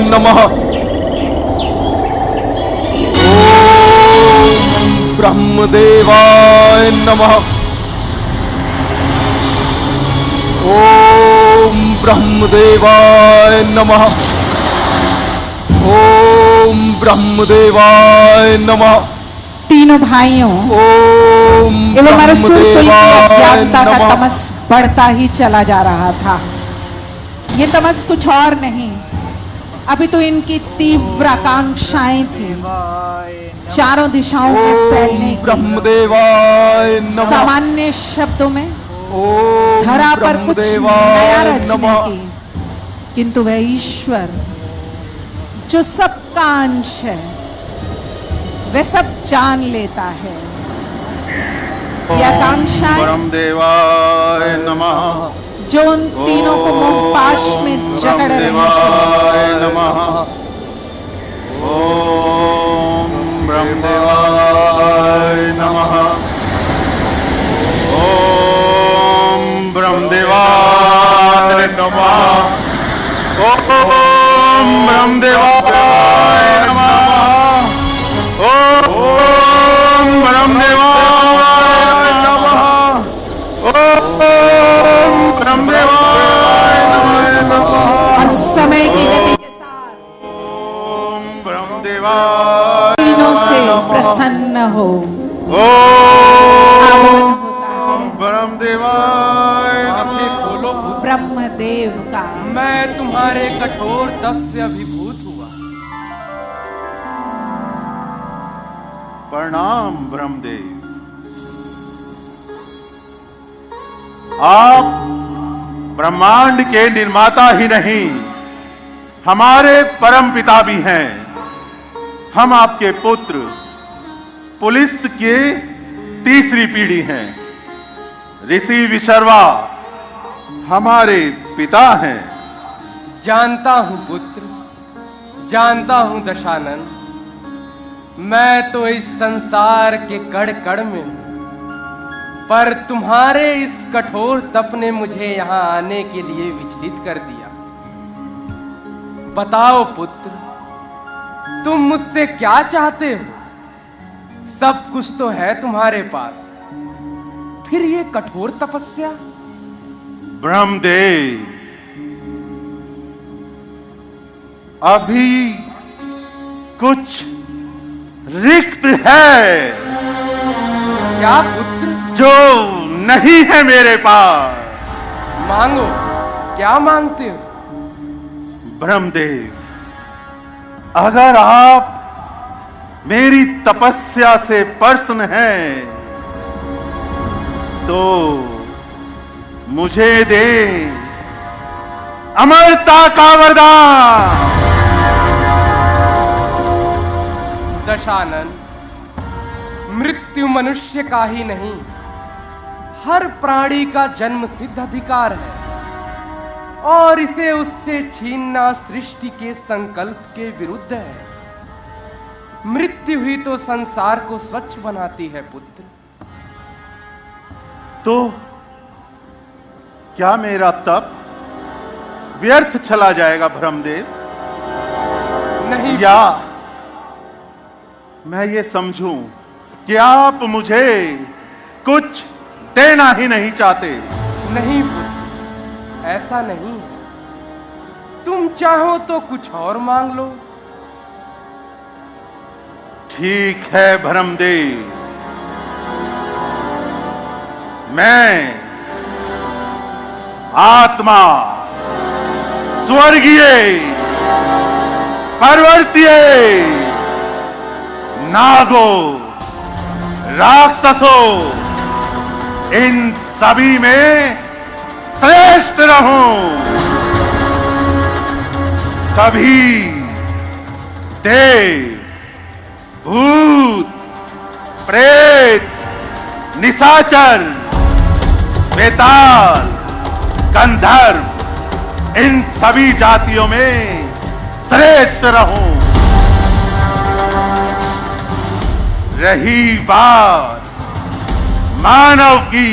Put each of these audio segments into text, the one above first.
नमः। ओम ब्रह्मदेवाय नमः। ओम ब्रह्मदेवाय नमः। ओम ब्रह्मदेवाय नमः। तीनों भाइयों एवं असुर कुल की अज्ञानता का तमस बढ़ता ही चला जा रहा था। ये तमस कुछ और नहीं, अभी तो इनकी तीव्र आकांक्षाएं थी चारों दिशाओं में फैलने की। ब्रह्मदेवाय नमः। सामान्य शब्दों में धरा पर कुछ नया रचने की, किंतु वह ईश्वर जो सबका अंश है वह सब जान लेता है। यह आकांक्षाएं ब्रह्मदेवाय नमः जो उन तीनों को मोहपाश में जकड़ रही ब्रह्मदेवाय नमः। ओम ब्रह्मदेवाय नमः। ओम ब्रह्मदेवाय नमः। ओम ब्रह्मदेवाय नमः। ओम ब्रह्मदेवाय नमः। ओम ब्रह्मदेवाय नमः। और समय की गति के साथ ओम ब्रह्मदेवाय तीनों से प्रसन्न हो ओम आगमन होता है ब्रह्मदेवाय आंखें खोलो ब्रह्मदेव का। मैं तुम्हारे कठोर तप से अभिभूत हुआ। प्रणाम ब्रह्मदेव। आप ब्रह्मांड के निर्माता ही नहीं, हमारे परम पिता भी हैं। हम आपके पुत्र पुलिस के तीसरी पीढ़ी हैं। ऋषि विशर्वा हमारे पिता हैं। जानता हूं पुत्र, जानता हूं दशानन। मैं तो इस संसार के कण कण में हूं, पर तुम्हारे इस कठोर तप ने मुझे यहां आने के लिए विचलित कर दिया। बताओ पुत्र, तुम मुझसे क्या चाहते हो? सब कुछ तो है तुम्हारे पास, फिर ये कठोर तपस्या? ब्रह्मदेव, अभी कुछ रिक्त है क्या पुत्र? जो नहीं है मेरे पास। मांगो, क्या मांगते हो? ब्रह्मदेव, अगर आप मेरी तपस्या से प्रसन्न हैं तो मुझे दे अमरता का वरदान। दशानन, मृत्यु मनुष्य का ही नहीं, हर प्राणी का जन्म सिद्ध अधिकार है, और इसे उससे छीनना सृष्टि के संकल्प के विरुद्ध है। मृत्यु ही तो संसार को स्वच्छ बनाती है पुत्र। तो क्या मेरा तप व्यर्थ चला जाएगा ब्रह्मदेव? नहीं, या मैं ये समझूं कि आप मुझे कुछ देना ही नहीं चाहते? नहीं पुत्र, ऐसा नहीं है। तुम चाहो तो कुछ और मांग लो। ठीक है ब्रह्मदेव, मैं आत्मा स्वर्गीय पर्वतीय नागो राक्षसों इन सभी में श्रेष्ठ रहूं। सभी देव, भूत, प्रेत, निशाचर, बेताल, गंधर्व, इन सभी जातियों में श्रेष्ठ रहूं। रही बात मानव की,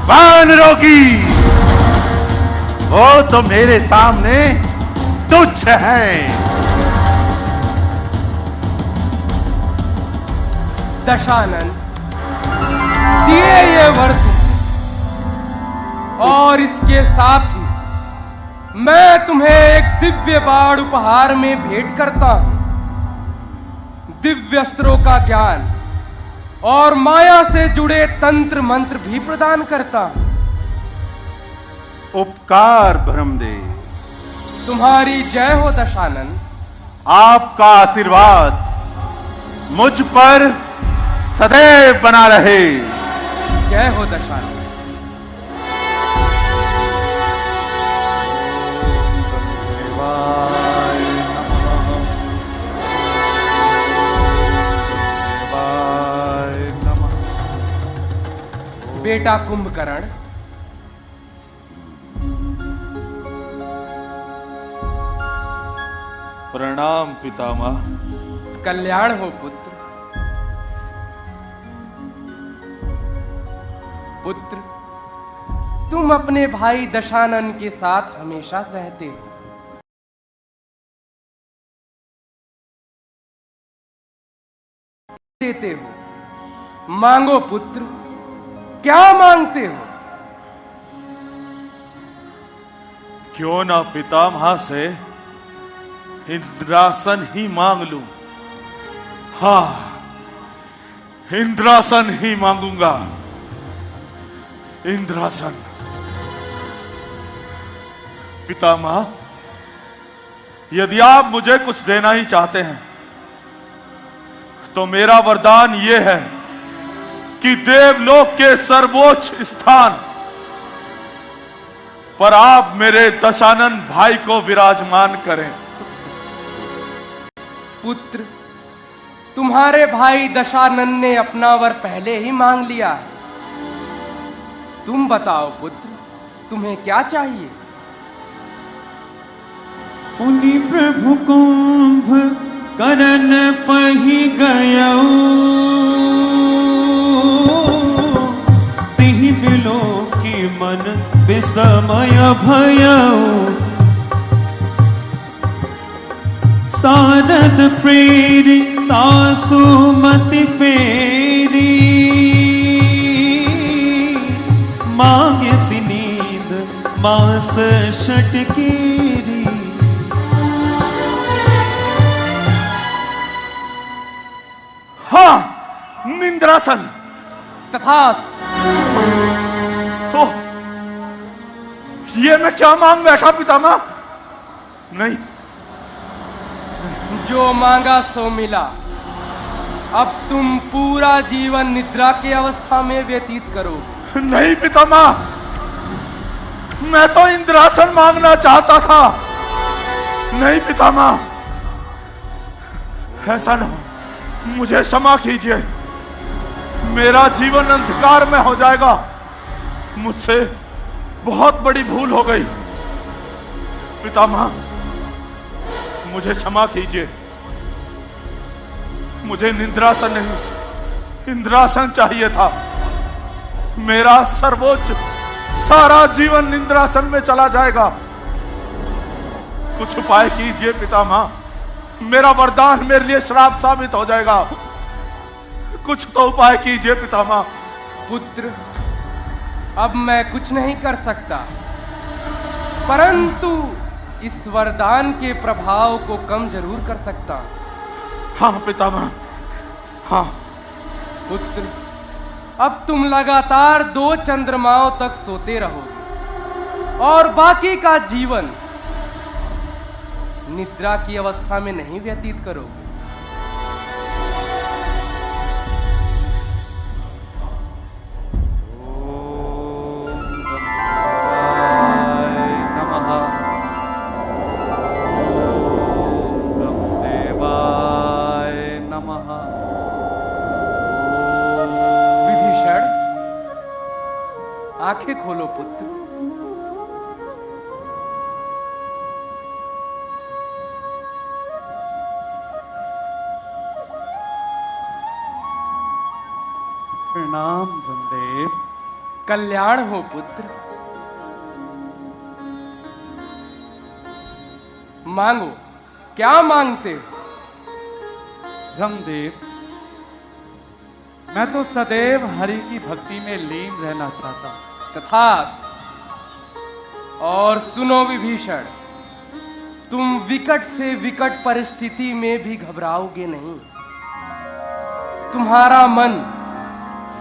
वानरों की, वो तो मेरे सामने तुच्छ हैं। दशानन, दिए ये वर और इसके साथ ही मैं तुम्हें एक दिव्य बाण उपहार में भेंट करता हूं। दिव्य अस्त्रों का ज्ञान और माया से जुड़े तंत्र मंत्र भी प्रदान करता हूं। उपकार ब्रह्मदेव। तुम्हारी जय हो दशानन। आपका आशीर्वाद मुझ पर सदैव बना रहे। जय हो दशानन। बेटा कुंभकर्ण, प्रणाम पितामह। कल्याण हो पुत्र। पुत्र, तुम अपने भाई दशानन के साथ हमेशा रहते हो। देते हो। मांगो पुत्र, क्या मांगते हो? क्यों ना पितामह से इंद्रासन ही मांग लूं। हाँ, इंद्रासन ही मांगूंगा। इंद्रासन। पितामह, यदि आप मुझे कुछ देना ही चाहते हैं तो मेरा वरदान यह है कि देवलोक के सर्वोच्च स्थान पर आप मेरे दशानन भाई को विराजमान करें। पुत्र, तुम्हारे भाई दशानन ने अपना वर पहले ही मांग लिया है। तुम बताओ पुत्र, तुम्हें क्या चाहिए? उनि प्रभु कुंभ करन पही गयऊ, तिहि बिलो की मन विस्मय भयऊ। सारद प्रेरिता सुमति फेरी, मांगे सिनींद मास षटकीरी। हाँ, निंद्रासन। तथास्तु। ओह, ये मैं क्या मांग बैठा पितामह? नहीं, जो मांगा सो मिला। अब तुम पूरा जीवन निद्रा की अवस्था में व्यतीत करो। नहीं पितामह, मैं तो इंद्रासन मांगना चाहता था। नहीं पितामह, ऐसा ना हो। मुझे क्षमा कीजिए, मेरा जीवन अंधकार में हो जाएगा। मुझसे बहुत बड़ी भूल हो गई। पितामह, मुझे क्षमा कीजिए। मुझे निंद्रासन नहीं, इंद्रासन चाहिए था। मेरा सर्वोच्च सारा जीवन निंद्रासन में चला जाएगा। कुछ उपाय कीजिए पितामह, मेरा वरदान मेरे लिए श्राप साबित हो जाएगा। कुछ तो उपाय कीजिए पितामह। पुत्र, अब मैं कुछ नहीं कर सकता, परंतु इस वरदान के प्रभाव को कम जरूर कर सकता हूं। हाँ पितामह, हाँ। पुत्र, अब तुम लगातार 2 चंद्रमाओं तक सोते रहोगे और बाकी का जीवन निद्रा की अवस्था में नहीं व्यतीत करोगे। विभीषण, आंखें खोलो पुत्र। प्रणाम गुरुदेव। कल्याण हो पुत्र। मांगो, क्या मांगते हो? ब्रह्मदेव, मैं तो सदैव हरि की भक्ति में लीन रहना चाहता हूं। तथास्तु। और सुनो विभीषण, तुम विकट से विकट परिस्थिति में भी घबराओगे नहीं। तुम्हारा मन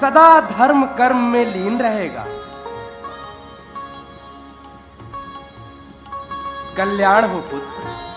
सदा धर्म कर्म में लीन रहेगा। कल्याण हो पुत्र।